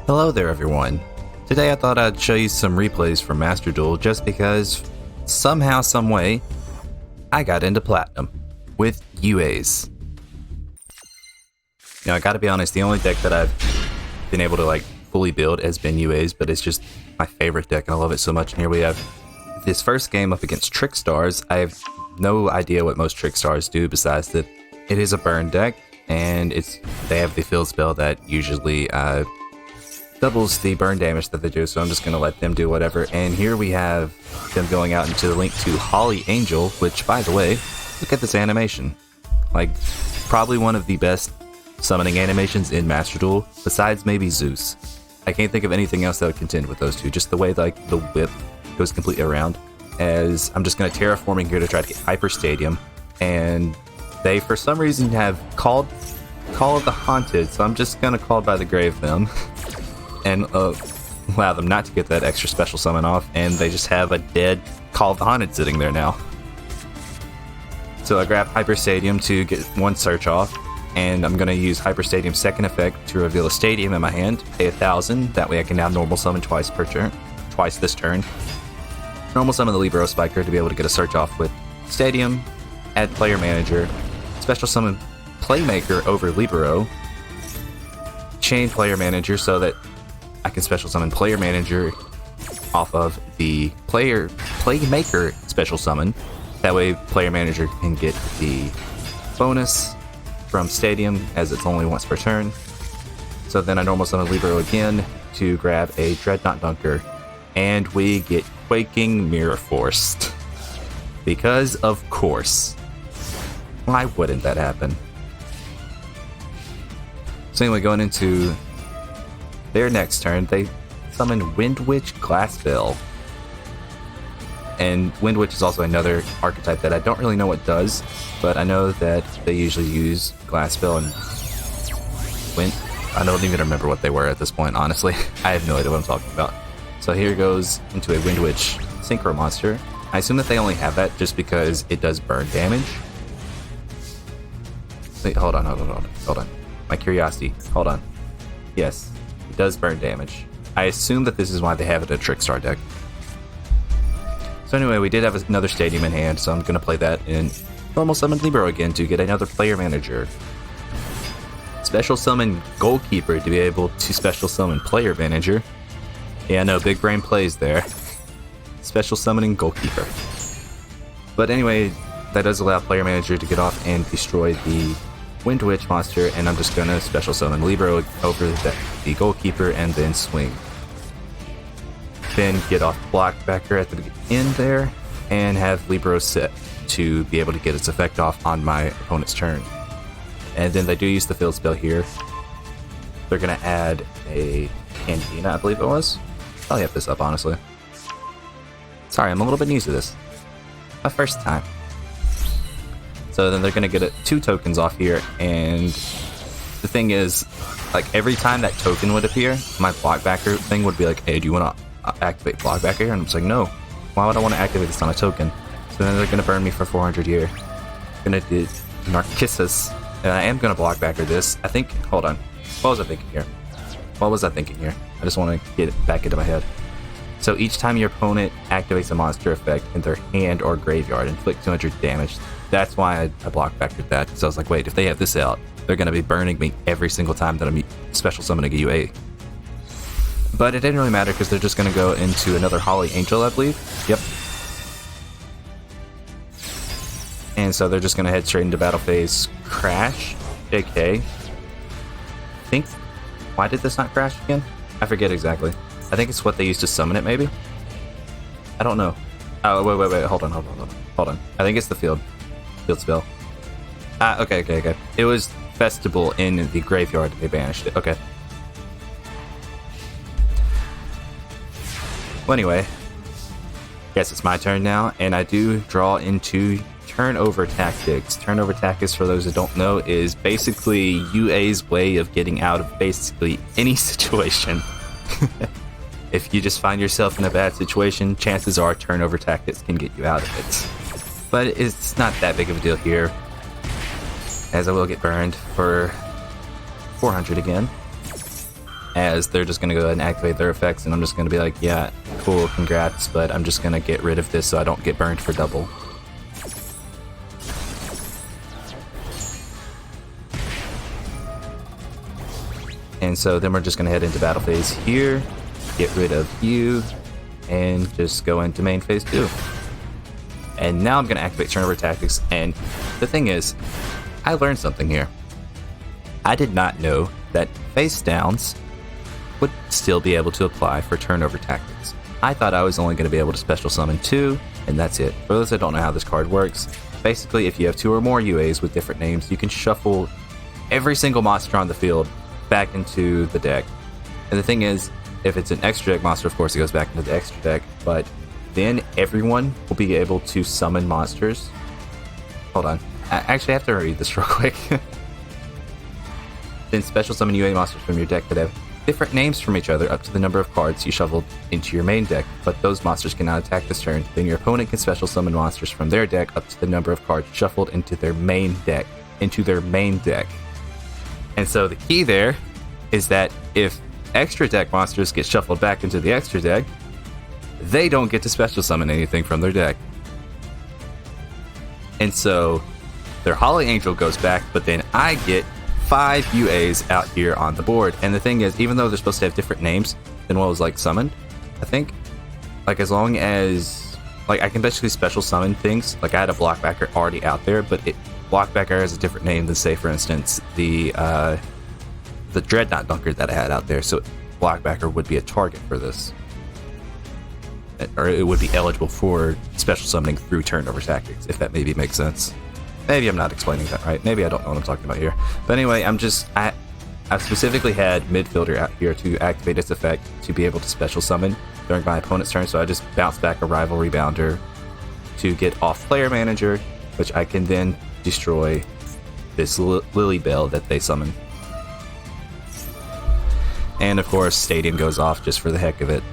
Hello there everyone. Today I thought I'd show you some replays from Master Duel just because somehow, someway, I got into Platinum with UAs. Now I gotta be honest, the only deck that I've been able to fully build has been UAs, but it's just my favorite deck and I love it so much. And here we have this first game up against Trickstars. I have no idea what most Trickstars do besides that it is a burn deck and they have the field spell that usually doubles the burn damage that they do, so I'm just gonna let them do whatever. And here we have them going out into the link to Holly Angel, which, by the way, look at this animation. Probably one of the best summoning animations in Master Duel, besides maybe Zeus. I can't think of anything else that would contend with those two. Just the way the whip goes completely around. As I'm just gonna terraforming here to try to get Hyper Stadium, and they for some reason have called Call of the Haunted, so I'm just gonna call by the grave them. And allow them not to get that extra special summon off, and they just have a dead Call of the Haunted sitting there now. So I grab Hyper Stadium to get one search off, and I'm going to use Hyper Stadium's second effect to reveal a Stadium in my hand, pay 1,000, that way I can now normal summon twice this turn. Normal summon the Libero Spiker to be able to get a search off with Stadium, add Player Manager, special summon Playmaker over Libero, chain Player Manager so that I can special summon Player Manager off of the Playmaker special summon. That way Player Manager can get the bonus from Stadium, as it's only once per turn. So then I normal summon Libero again to grab a Dreadnought Dunker, and we get Quaking Mirror Forced. Because of course. Why wouldn't that happen? So anyway, going into their next turn, they summon Wind Witch Glassbell. And Wind Witch is also another archetype that I don't really know what does, but I know that they usually use Glassbell and Wind. I don't even remember what they were at this point, honestly. I have no idea what I'm talking about. So here goes into a Wind Witch Synchro monster. I assume that they only have that just because it does burn damage. Wait, hold on. My curiosity. Hold on. Yes. Does burn damage. I assume that this is why they have it in a Trickstar deck. So anyway, we did have another Stadium in hand, so I'm going to play that in normal summon Libero again to get another Player Manager. Special summon Goalkeeper to be able to special summon Player Manager. Yeah, no, big brain plays there. Special summoning Goalkeeper. But anyway, that does allow Player Manager to get off and destroy the Wind Witch monster, and I'm just gonna special summon Libero over the Goalkeeper and then swing. Then get off Blockbacker at the end there, and have Libero set to be able to get its effect off on my opponent's turn. And then they do use the field spell here. They're gonna add a Cantina, I believe it was. I'll have this up, honestly. Sorry, I'm a little bit new to this. My first time. So then they're going to get 2 tokens off here, and the thing is, every time that token would appear, my Blockbacker thing would be like, hey, do you want to activate Blockbacker? And I'm just like, no. Why would I want to activate this on a token? So then they're going to burn me for 400 here. Going to do Narcissus, and I am going to Blockbacker this. I think, hold on. What was I thinking here? I just want to get it back into my head. So each time your opponent activates a monster effect in their hand or graveyard, inflict 200 damage. That's why I Blockbackered that, because I was like, wait, if they have this out, they're going to be burning me every single time that I'm special summoning a UA. But it didn't really matter, because they're just going to go into another Holly Angel, I believe. Yep. And so they're just going to head straight into battle phase. Crash. JK. Why did this not crash again? I forget exactly. I think it's what they used to summon it, maybe? I don't know. Oh, wait. Hold on. I think it's the field spell. Okay. It was Festival in the graveyard. They banished it. Okay. Well, anyway. Guess it's my turn now, and I do draw into Turnover Tactics. Turnover Tactics, for those that don't know, is basically UA's way of getting out of basically any situation. If you just find yourself in a bad situation, chances are Turnover Tactics can get you out of it. But it's not that big of a deal here, as I will get burned for 400 again. as they're just going to go ahead and activate their effects, and I'm just going to be like, yeah, cool, congrats, but I'm just going to get rid of this so I don't get burned for double. And so then we're just going to head into battle phase here, get rid of you, and just go into main phase 2. And now I'm going to activate turnover tactics, and the thing is, I learned something here. I did not know that face downs would still be able to apply for turnover tactics. I thought I was only going to be able to special summon 2, and that's it. For those that don't know how this card works, basically if you have 2 or more UAs with different names, you can shuffle every single monster on the field back into the deck. And the thing is, if it's an extra deck monster, of course it goes back into the extra deck, but then everyone will be able to summon monsters. Hold on. I actually have to read this real quick. Then special summon UA monsters from your deck that have different names from each other up to the number of cards you shuffled into your main deck, but those monsters cannot attack this turn. Then your opponent can special summon monsters from their deck up to the number of cards shuffled into their main deck. And so the key there is that if extra deck monsters get shuffled back into the extra deck, they don't get to special summon anything from their deck. And so their Holly Angel goes back, but then I get 5 UAs out here on the board. And the thing is, even though they're supposed to have different names than what was like summoned, I think, like as long as, like I can basically special summon things. Like I had a Blockbacker already out there, but Blockbacker has a different name than, say, for instance, the Dreadnought Dunker that I had out there. So Blockbacker would be a target for this, or it would be eligible for special summoning through turnover tactics, if that maybe makes sense. Maybe I'm not explaining that right. Maybe I don't know what I'm talking about here. But anyway, I've specifically had midfielder out here to activate its effect to be able to special summon during my opponent's turn. So I just bounce back a Rivalry Bounder to get off player manager, which I can then destroy this Lily Bell that they summon. And of course, Stadium goes off just for the heck of it.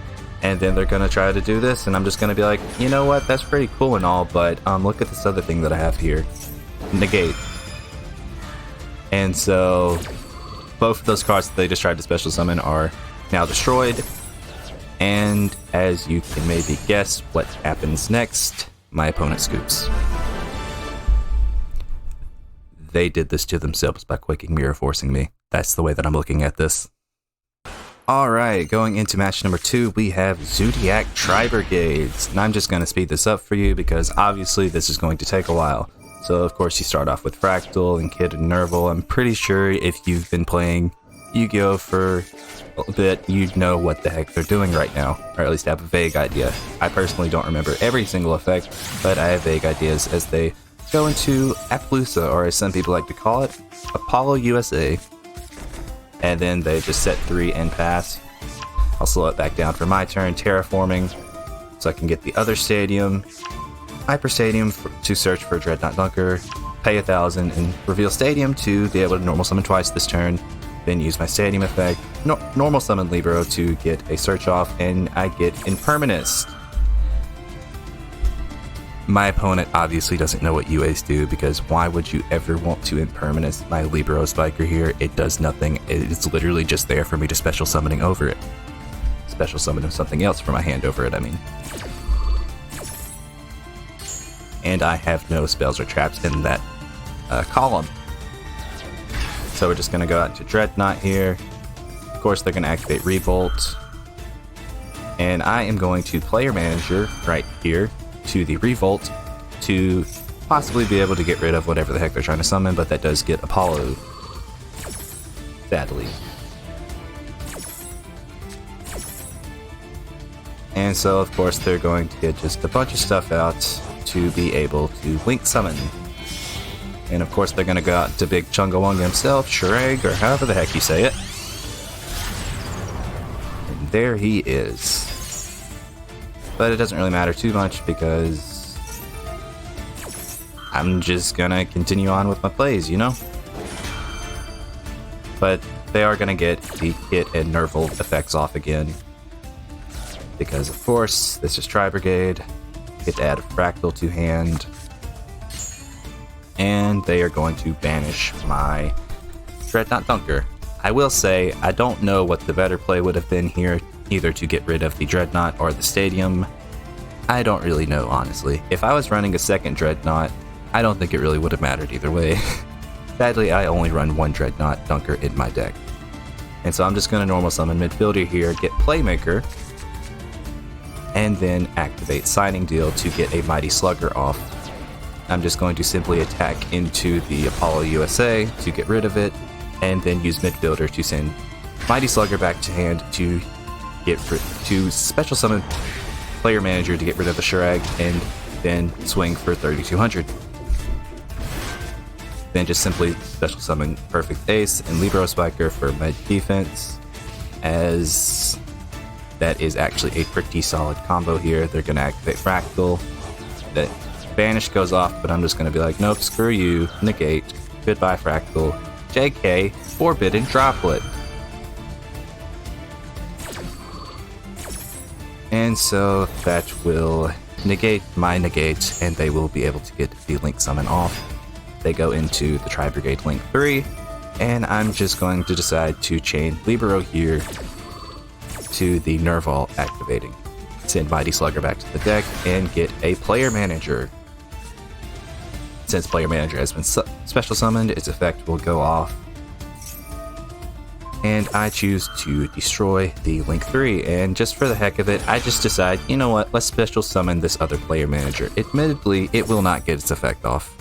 And then they're going to try to do this, and I'm just going to be like, you know what, that's pretty cool and all, but look at this other thing that I have here. Negate. And so both of those cards that they just tried to special summon are now destroyed. And as you can maybe guess what happens next, my opponent scoops. They did this to themselves by quick mirror forcing me. That's the way that I'm looking at this. Alright, going into match number 2, we have Zoodiac Tri-Brigades. And I'm just going to speed this up for you because obviously this is going to take a while. So of course you start off with Fractal and Kid and Nerval. I'm pretty sure if you've been playing Yugioh for a bit, you'd know what the heck they're doing right now. Or at least have a vague idea. I personally don't remember every single effect, but I have vague ideas as they go into Appaloosa, or as some people like to call it, Apollo USA. And then they just set 3 and pass. I'll slow it back down for my turn, terraforming, so I can get the other stadium, Hyper Stadium to search for Dreadnought Dunker, pay 1,000, and reveal Stadium to be able to normal summon twice this turn, then use my Stadium effect, normal summon Libero to get a search off, and I get Impermanence. My opponent obviously doesn't know what UAs do, because why would you ever want to Impermanence my Libero Spiker here? It does nothing. It's literally just there for me to special summoning over it. Special summon something else for my hand over it, I mean. And I have no spells or traps in that column. So we're just going to go out to Dreadnought here. Of course, they're going to activate Revolt. And I am going to Player Manager right here to the Revolt to possibly be able to get rid of whatever the heck they're trying to summon, but that does get Apollo, sadly. And so of course they're going to get just a bunch of stuff out to be able to Link Summon. And of course they're going to go out to Big Chungawunga himself, Shreg, or however the heck you say it. And there he is. But it doesn't really matter too much because I'm just gonna continue on with my plays, you know? But they are gonna get the Kit and Nerval effects off again. Because of course, this is Tri-Brigade. Get to add a Fractal to hand. And they are going to banish my Dreadnought Dunker. I will say, I don't know what the better play would have been here, either to get rid of the Dreadnought or the Stadium. I don't really know, honestly. If I was running a second Dreadnought, I don't think it really would have mattered either way. Sadly, I only run one Dreadnought Dunker in my deck. And so I'm just going to normal summon midfielder here, get Playmaker, and then activate Signing Deal to get a Mighty Slugger off. I'm just going to simply attack into the Apollo USA to get rid of it, and then use midfielder to send Mighty Slugger back to hand to special summon Player Manager to get rid of the Shurag, and then swing for 3200. Then just simply special summon Perfect Ace and Libero Spiker for med defense, as that is actually a pretty solid combo here. They're going to activate Fractal. That Banish goes off, but I'm just going to be like, nope, screw you, negate, goodbye Fractal, JK, Forbidden Droplet. And so that will negate my negate, and they will be able to get the Link Summon off. They go into the Tri-Brigade Link 3, and I'm just going to decide to chain Libero here to the Nerval activating. Send Mighty Slugger back to the deck and get a Player Manager. Since Player Manager has been special summoned, its effect will go off. And I choose to destroy the Link 3, and just for the heck of it, I just decide, you know what, let's special summon this other Player Manager. Admittedly, it will not get its effect off,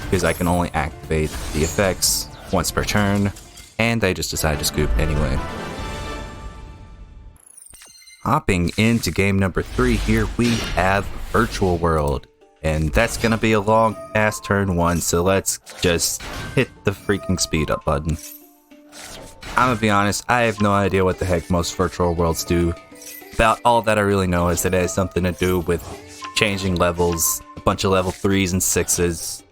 because I can only activate the effects once per turn, and they just decide to scoop anyway. Hopping into game number 3 here, we have Virtual World, and that's gonna be a long ass turn 1, so let's just hit the freaking speed up button. I'm gonna be honest, I have no idea what the heck most Virtual Worlds do. About all that I really know is that it has something to do with changing levels, a bunch of level 3s and 6s,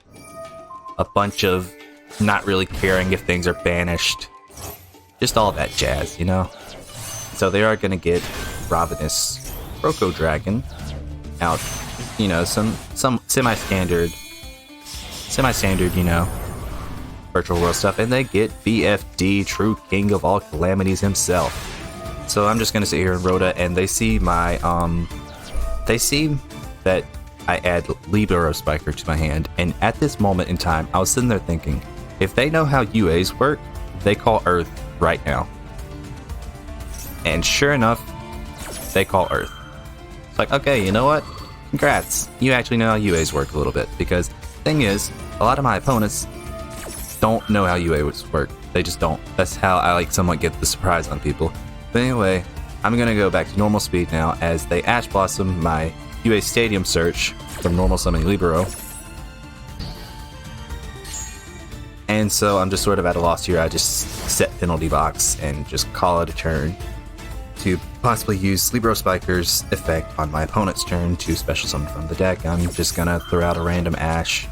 a bunch of not really caring if things are banished, just all that jazz, you know? So they are gonna get Ravenous Roco Dragon out, you know, some semi-standard, you know, Virtual World stuff, and they get BFD, True King of all calamities himself. So I'm just gonna sit here in Rhoda, and they see my they see that I add Libero Spiker to my hand, and at this moment in time, I was sitting there thinking, if they know how UAs work, they call Earth right now. And sure enough, they call Earth. It's like, okay, you know what? Congrats, you actually know how UAs work a little bit, because the thing is, a lot of my opponents don't know how UAs work. They just don't. That's how I like somewhat get the surprise on people. But anyway, I'm gonna go back to normal speed now as they Ash Blossom my UA Stadium search from normal summoning Libero. And so I'm just sort of at a loss here. I just set penalty box and just call it a turn to possibly use Libero Spiker's effect on my opponent's turn to special summon from the deck. I'm just gonna throw out a random Ash.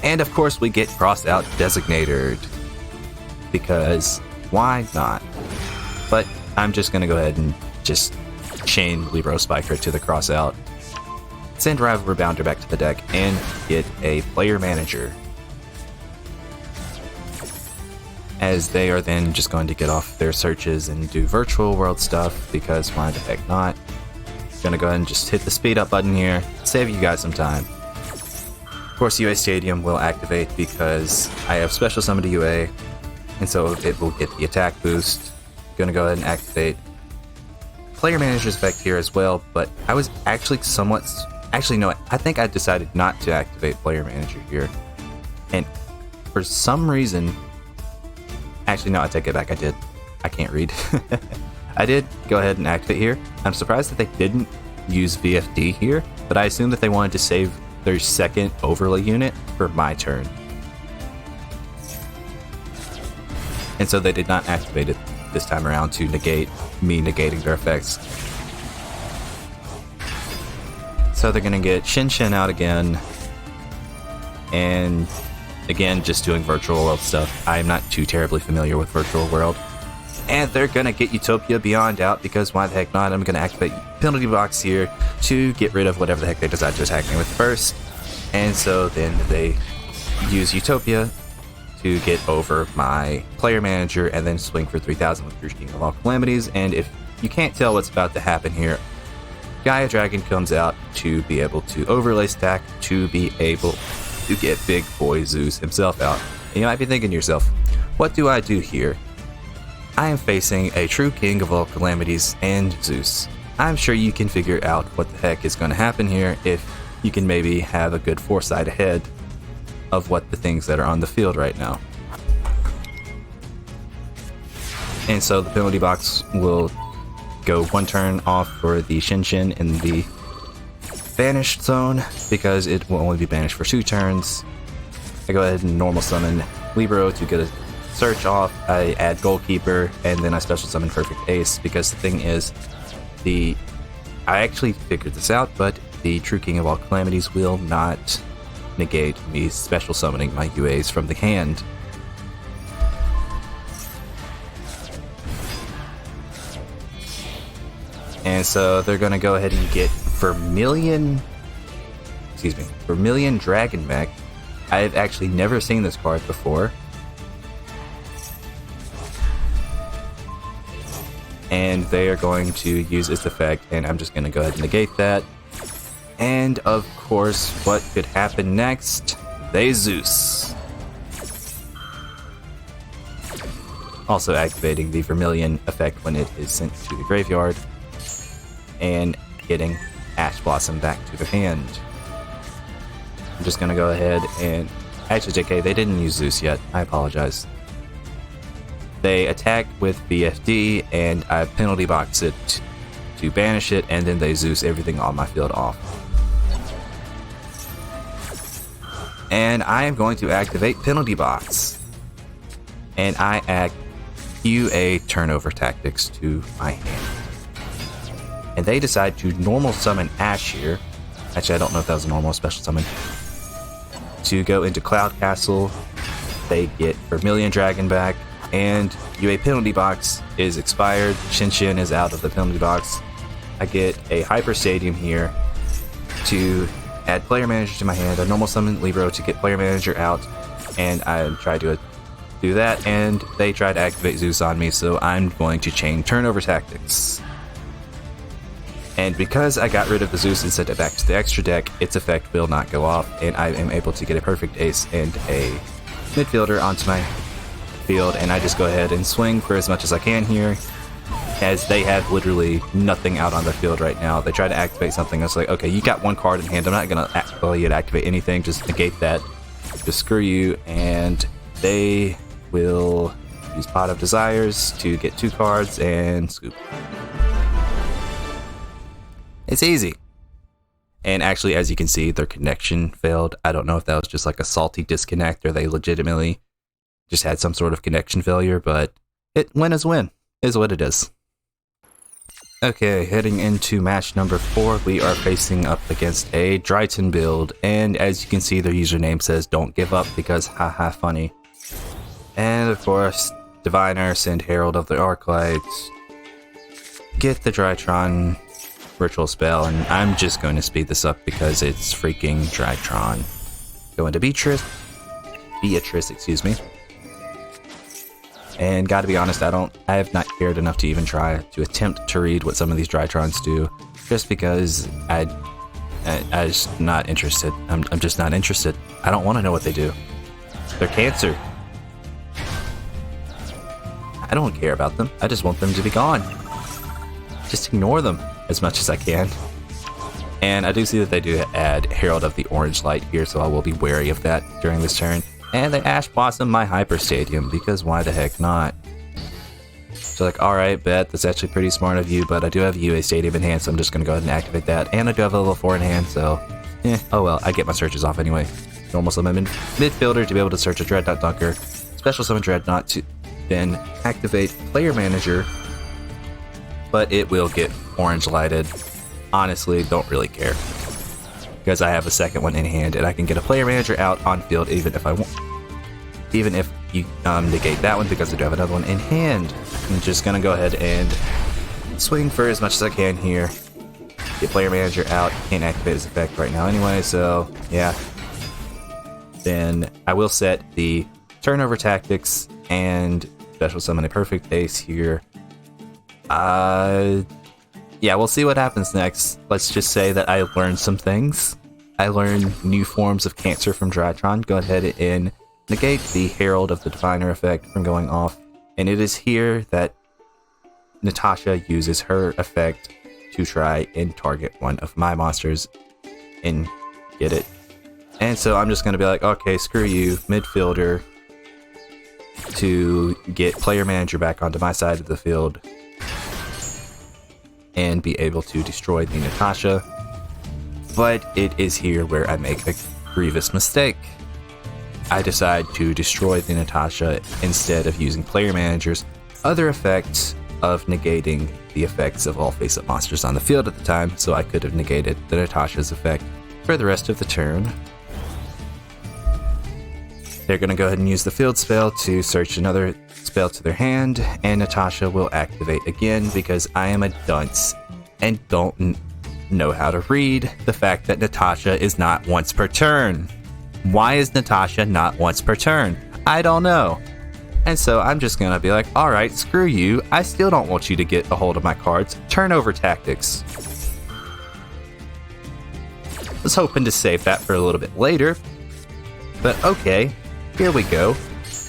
And of course we get crossed out Designated, because why not? But I'm just gonna go ahead and just chain Libero Spiker to the cross out, send Rival Rebounder back to the deck, and get a Player Manager. As they are then just going to get off their searches and do Virtual World stuff, because why the heck not? Gonna go ahead and just hit the speed up button here, save you guys some time. Of course, UA Stadium will activate because I have special summon to UA, and so it will get the attack boost. Gonna go ahead and activate Player Manager's effect here as well, but I was actually no, I think I decided not to activate Player Manager here. And for some reason, actually no, I take it back, I did. I can't read. I did go ahead and activate here. I'm surprised that they didn't use VFD here, but I assumed that they wanted to save their second overlay unit for my turn. And so they did not activate it this time around to negate me negating their effects. So they're gonna get Shin Shin out again, and again just doing Virtual World stuff. I'm not too terribly familiar with Virtual World. And they're gonna get Utopia Beyond out, because why the heck not? I'm gonna activate penalty box here to get rid of whatever the heck they decide to attack me with first. And so then they use Utopia to get over my player manager and then swing for 3,000 with True King of all calamities. And if you can't tell what's about to happen here, Gaia Dragon comes out to be able to overlay stack to be able to get big boy Zeus himself out. And you might be thinking to yourself, what do I do here? I am facing a True King of all calamities and Zeus. I'm sure you can figure out what the heck is going to happen here if you can maybe have a good foresight ahead of what the things that are on the field right now. And so the penalty box will go one turn off for the Shinshin in the banished zone because it will only be banished for 2 turns. I go ahead and normal summon Libero to get a search off. I add Goalkeeper, and then I special summon Perfect Ace because the thing is, I actually figured this out, but the True King of all calamities will not negate me special summoning my UAs from the hand. And so they're gonna go ahead and get Vermilion Dragon Mech. I've actually never seen this card before. And they are going to use its effect, and I'm just gonna go ahead and negate that. And of course, what could happen next? They Zeus. Also activating the Vermilion effect when it is sent to the graveyard. And getting Ash Blossom back to the hand. I'm just gonna go ahead and... Actually, JK, they didn't use Zeus yet. I apologize. They attack with BFD, and I penalty box it to banish it, and then they Zeus everything on my field off. And I am going to activate penalty box. And I add UA turnover tactics to my hand. And they decide to normal summon Ash here. Actually, I don't know if that was a normal special summon. To go into Cloud Castle, they get Vermilion Dragon back, and UA penalty box is expired. Shinshin is out of the penalty box. I get a Hyper Stadium here to add Player Manager to my hand. I normal summon Libero to get Player Manager out, and I try to do that, and they try to activate Zeus on me, so I'm going to chain turnover tactics. And because I got rid of the Zeus and sent it back to the extra deck, its effect will not go off, and I am able to get a Perfect Ace and a midfielder onto my field, and I just go ahead and swing for as much as I can here, as they have literally nothing out on the field right now. They try to activate something, I was like, okay, you got 1 card in hand, I'm not gonna tell you to activate anything, just negate that, just screw you, and they will use Pot of Desires to get 2 cards and scoop. It's easy. And actually, as you can see, their connection failed. I don't know if that was just like a salty disconnect or they legitimately just had some sort of connection failure, but win is win, is what it is. Okay, heading into match number 4, we are facing up against a Drytron build, and as you can see, their username says don't give up because haha funny. And of course, Diviner, send Herald of the Arclight, get the Drytron Ritual Spell, and I'm just going to speed this up because it's freaking Drytron. Go into Beatrice, excuse me. And gotta be honest, I have not cared enough to even try to attempt to read what some of these Drytrons do, just because I just not interested. I'm just not interested. I don't want to know what they do. They're cancer. I don't care about them. I just want them to be gone. Just ignore them as much as I can. And I do see that they do add Herald of the Orange Light here, so I will be wary of that during this turn. And they Ash Blossom my Hyper Stadium, because why the heck not? So like, alright, bet, that's actually pretty smart of you, but I do have UA Stadium in hand, so I'm just going to go ahead and activate that. And I do have a level 4 in hand, so oh well, I get my searches off anyway. Normal summon midfielder to be able to search a Dreadnought Dunker. Special summon Dreadnought to then activate Player Manager, but it will get orange lighted. Honestly, don't really care, because I have a second one in hand, and I can get a Player Manager out on field even if I want. Even if you negate that one, because I do have another one in hand. I'm just gonna go ahead and swing for as much as I can here. Get Player Manager out. Can't activate his effect right now anyway, so yeah. Then I will set the turnover tactics and special summon a perfect ace here. Yeah, we'll see what happens next. Let's just say that I learned some things. I learned new forms of cancer from Drytron. Go ahead and negate the Herald of the Diviner effect from going off. And it is here that Natasha uses her effect to try and target one of my monsters and get it. And so I'm just going to be like, okay, screw you, midfielder, to get player manager back onto my side of the field and be able to destroy the Natasha. But it is here where I make a grievous mistake. I decide to destroy the Natasha instead of using player manager's other effects of negating the effects of all face-up monsters on the field at the time, so I could have negated the Natasha's effect for the rest of the turn. They're going to go ahead and use the field spell to search another spell to their hand, and Natasha will activate again because I am a dunce and don't know how to read the fact that Natasha is not once per turn. Why is Natasha not once per turn? I don't know. And so I'm just going to be like, alright, screw you. I still don't want you to get a hold of my cards. Turnover tactics. Was hoping to save that for a little bit later. But okay, here we go.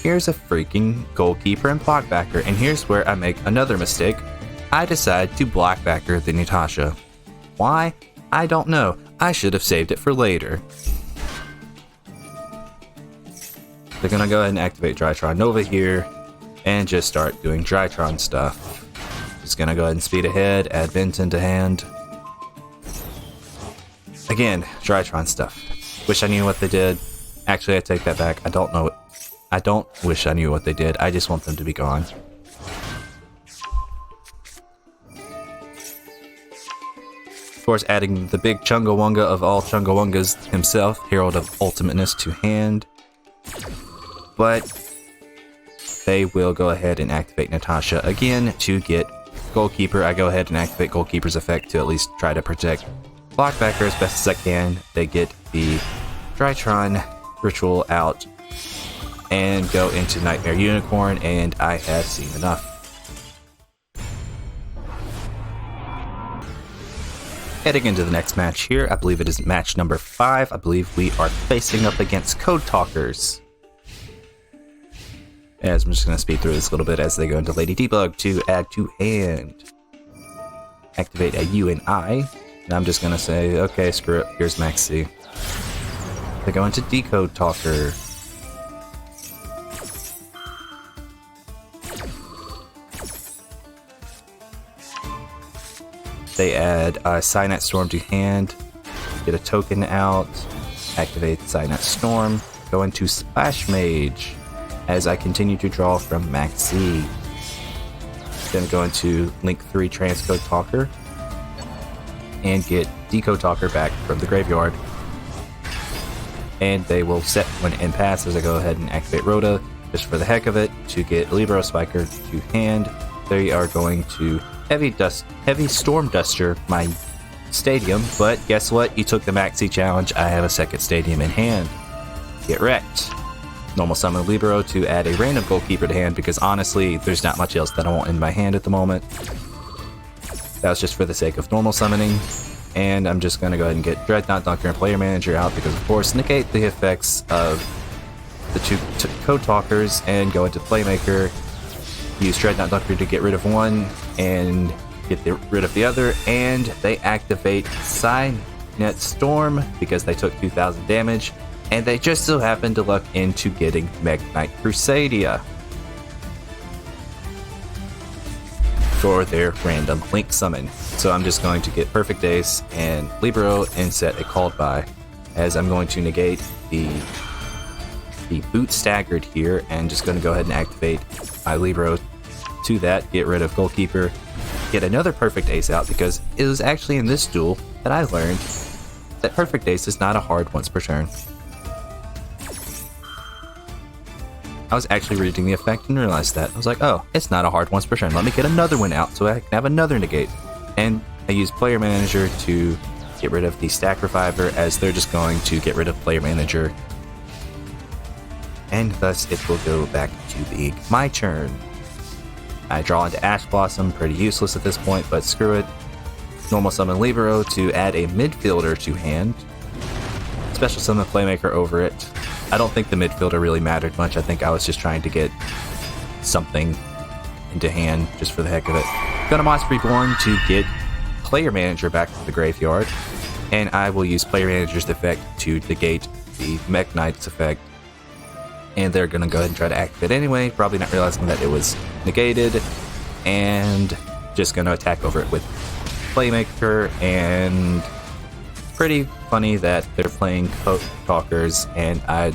Here's a freaking goalkeeper and blockbacker. And here's where I make another mistake. I decide to blockbacker the Natasha. Why? I don't know. I should have saved it for later. They're gonna go ahead and activate Drytron Nova here and just start doing Drytron stuff. Just gonna go ahead and speed ahead, add Vent into hand. Again, Drytron stuff. Wish I knew what they did. Actually, I take that back. I don't know. I don't wish I knew what they did. I just want them to be gone. Of course, adding the big Chungawunga of all Chungawungas himself, Herald of Ultimateness, to hand. But they will go ahead and activate Natasha again to get Goalkeeper. I go ahead and activate Goalkeeper's effect to at least try to protect Blockbacker as best as I can. They get the Drytron ritual out and go into Nightmare Unicorn, and I have seen enough. Heading into the next match here, I believe it is match number 5. I believe we are facing up against Code Talkers. As I'm just going to speed through this a little bit as they go into Lady Debug to add to hand. Activate a U and I. And I'm just going to say, okay, screw it, here's Maxi. They go into Decode Talker. They add Cynet Storm to hand, get a token out, activate Cynet Storm, go into Splash Mage as I continue to draw from Maxi. Then go into Link 3 Transcode Talker and get Decode Talker back from the graveyard. And they will set one in pass as I go ahead and activate Rhoda just for the heck of it to get Libero Spiker to hand. They are going to Heavy Storm Duster my stadium, but guess what? You took the Maxi challenge. I have a second stadium in hand. Get wrecked. Normal summon Libero to add a random Goalkeeper to hand because honestly, there's not much else that I want in my hand at the moment. That was just for the sake of normal summoning. And I'm just going to go ahead and get Dreadnought Dunker and Player Manager out because of course negate the effects of the two Code Talkers and go into Playmaker. Use Dreadnought Dunker to get rid of one and get rid of the other, and they activate Cynet Storm because they took 2,000 damage, and they just so happen to luck into getting Meg Knight Crusadia for their random Link summon. So I'm just going to get Perfect Ace and Libero and set a Called By, as I'm going to negate the Boot Staggered here, and just going to go ahead and activate my Libero to that, get rid of Goalkeeper, get another Perfect Ace out because it was actually in this duel that I learned that Perfect Ace is not a hard once per turn. I was actually reading the effect and realized that. I was like, oh, it's not a hard once per turn. Let me get another one out so I can have another negate. And I use Player Manager to get rid of the Stack Reviver as they're just going to get rid of Player Manager. and thus it will go back to being my turn. I draw into Ash Blossom, pretty useless at this point, but screw it. Normal summon Libero to add a midfielder to hand. Special summon Playmaker over it. I don't think the midfielder really mattered much. I think I was just trying to get something into hand just for the heck of it. Gunnamoss Reborn to get Player Manager back to the graveyard, and I will use Player Manager's effect to negate the Mech Knight's effect. And they're gonna go ahead and try to activate anyway, probably not realizing that it was negated, and just gonna attack over it with Playmaker. And pretty funny that they're playing Code Talkers, and I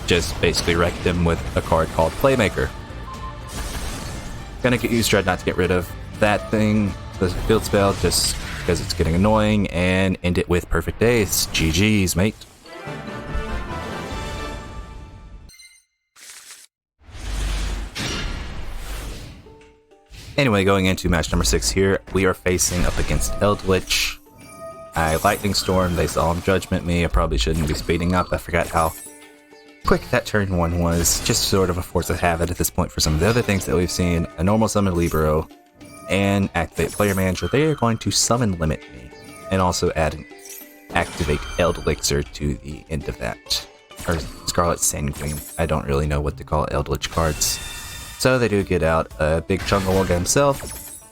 just basically wrecked them with a card called Playmaker. Gonna use Dreadnought to get rid of that thing, the field spell, just because it's getting annoying, and end it with Perfect Ace. GG's, mate. Anyway, going into match number 6 here, we are facing up against Eldlich. I Lightning Storm, they Solemn Judgment me. I probably shouldn't be speeding up. I forgot how quick that turn 1 was. Just sort of a force of habit at this point for some of the other things that we've seen. A normal summon Libero and activate Player Manager. They are going to summon Limit me and also add an activate Eldlich to the end of that. Or Scarlet Sanguine. I don't really know what to call Eldlich cards. So they do get out a big chunk of Wolga himself,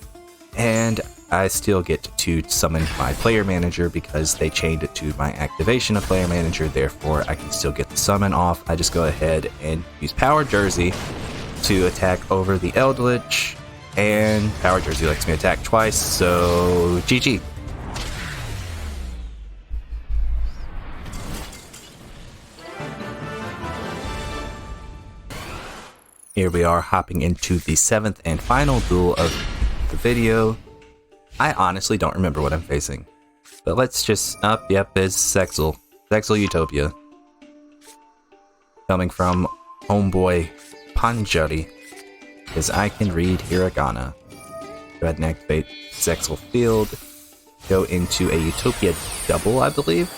and I still get to summon my Player Manager because they chained it to my activation of Player Manager, therefore I can still get the summon off. I just go ahead and use Power Jersey to attack over the Eldlich, and Power Jersey lets me attack twice, so GG. Here we are hopping into the 7th and final duel of the video. I honestly don't remember what I'm facing. But let's just... yep, it's Zexal. Zexal Utopia. Coming from homeboy Panjari. Because I can read Hiragana. Go ahead and activate Zexal Field. Go into a Utopia double, I believe?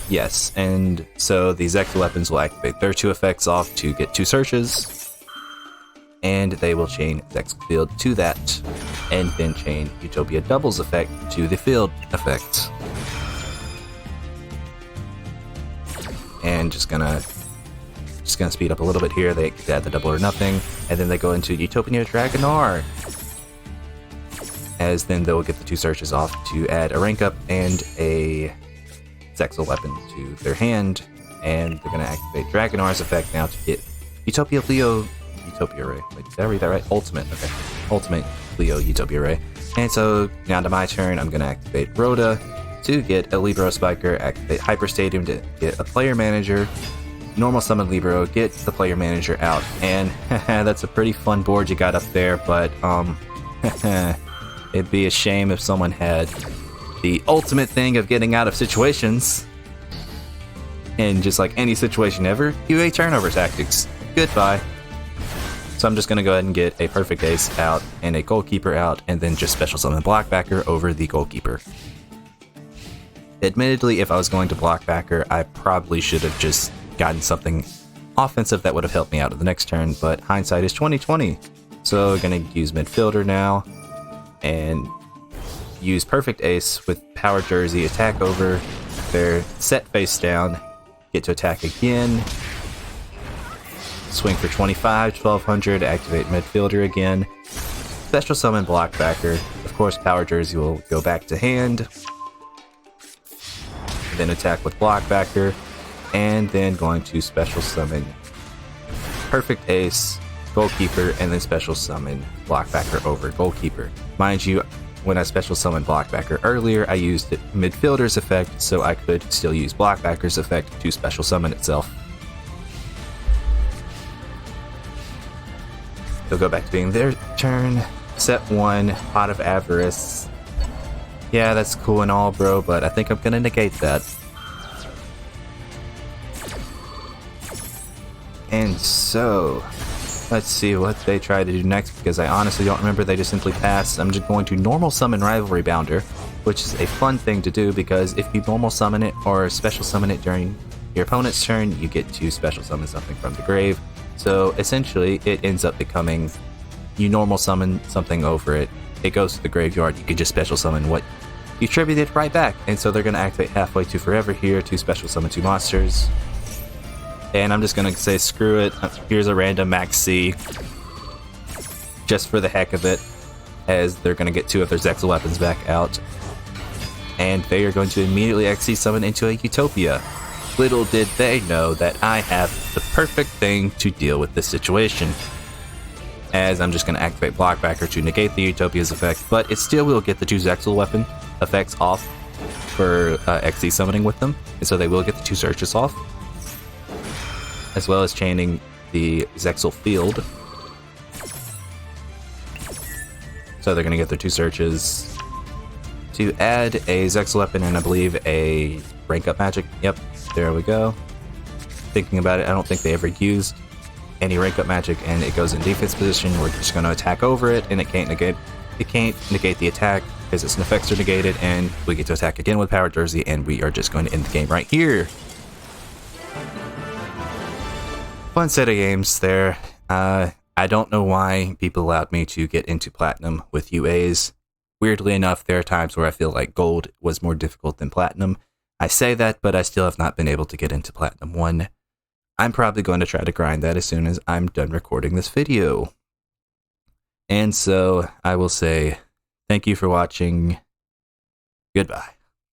Yes, and so the Zexal weapons will activate their 2 effects off to get 2 searches. And they will chain Zexal Field to that, and then chain Utopia Double's effect to the field effect. And just gonna speed up a little bit here. They add the double or nothing, and then they go into Utopia Dragonar. As then they will get the 2 searches off to add a rank up and a Zexal weapon to their hand, and they're gonna activate Dragonar's effect now to get Utopia Ray. Wait, did I read that right? Ultimate. Okay. Ultimate Leo Utopia Ray. And so, now to my turn, I'm going to activate Rhoda to get a Libero Spiker, activate Hyper Stadium to get a Player Manager, normal summon Libero, get the Player Manager out, and that's a pretty fun board you got up there, but, it'd be a shame if someone had the ultimate thing of getting out of situations, and just like any situation ever, UA turnover tactics. Goodbye. So I'm just going to go ahead and get a Perfect Ace out and a Goalkeeper out, and then just special summon Blockbacker over the Goalkeeper. Admittedly, if I was going to Blockbacker, I probably should have just gotten something offensive that would have helped me out at the next turn, but hindsight is 20/20. So we're going to use Midfielder now, and use Perfect Ace with Power Jersey, attack over their set face down, get to attack again, swing for 25, 1200, activate Midfielder again, special summon Blockbacker, of course Power Jersey will go back to hand, then attack with Blockbacker, and then going to special summon Perfect Ace, Goalkeeper, and then special summon Blockbacker over Goalkeeper. Mind you, when I special summoned Blockbacker earlier, I used Midfielder's effect, so I could still use Blockbacker's effect to special summon itself. They'll go back to being their turn. Set 1, Pot of Avarice. Yeah, that's cool and all, bro, but I think I'm gonna negate that. And so, let's see what they try to do next, because I honestly don't remember. They just simply pass. I'm just going to normal summon Rivalry Bounder, which is a fun thing to do, because if you normal summon it or special summon it during your opponent's turn, you get to special summon something from the grave. So essentially, it ends up becoming you normal summon something over it. It goes to the graveyard. You can just special summon what you tributed right back. And so they're going to activate halfway to forever here to special summon 2 monsters. And I'm just going to say screw it. Here's a random max C. Just for the heck of it. As they're going to get 2 of their Zexal weapons back out. And they are going to immediately XC summon into a Utopia. Little did they know that I have the perfect thing to deal with this situation. As I'm just going to activate Blockbacker to negate the Utopia's effect, but it still will get the 2 Zexal weapon effects off for XC summoning with them, and so they will get the 2 searches off, as well as chaining the Zexal field. So they're going to get their 2 searches to add a Zexal weapon and I believe a rank up magic. Yep, there we go. Thinking about it, I don't think they ever used any rank up magic, and it goes in defense position. We're just going to attack over it, and it can't negate the attack because its effects are negated, and we get to attack again with Power Jersey, and we are just going to end the game right here. Fun set of games there. I don't know why people allowed me to get into Platinum with UAs. Weirdly enough, there are times where I feel like Gold was more difficult than Platinum. I say that, but I still have not been able to get into Platinum 1. I'm probably going to try to grind that as soon as I'm done recording this video. And so I will say thank you for watching. Goodbye.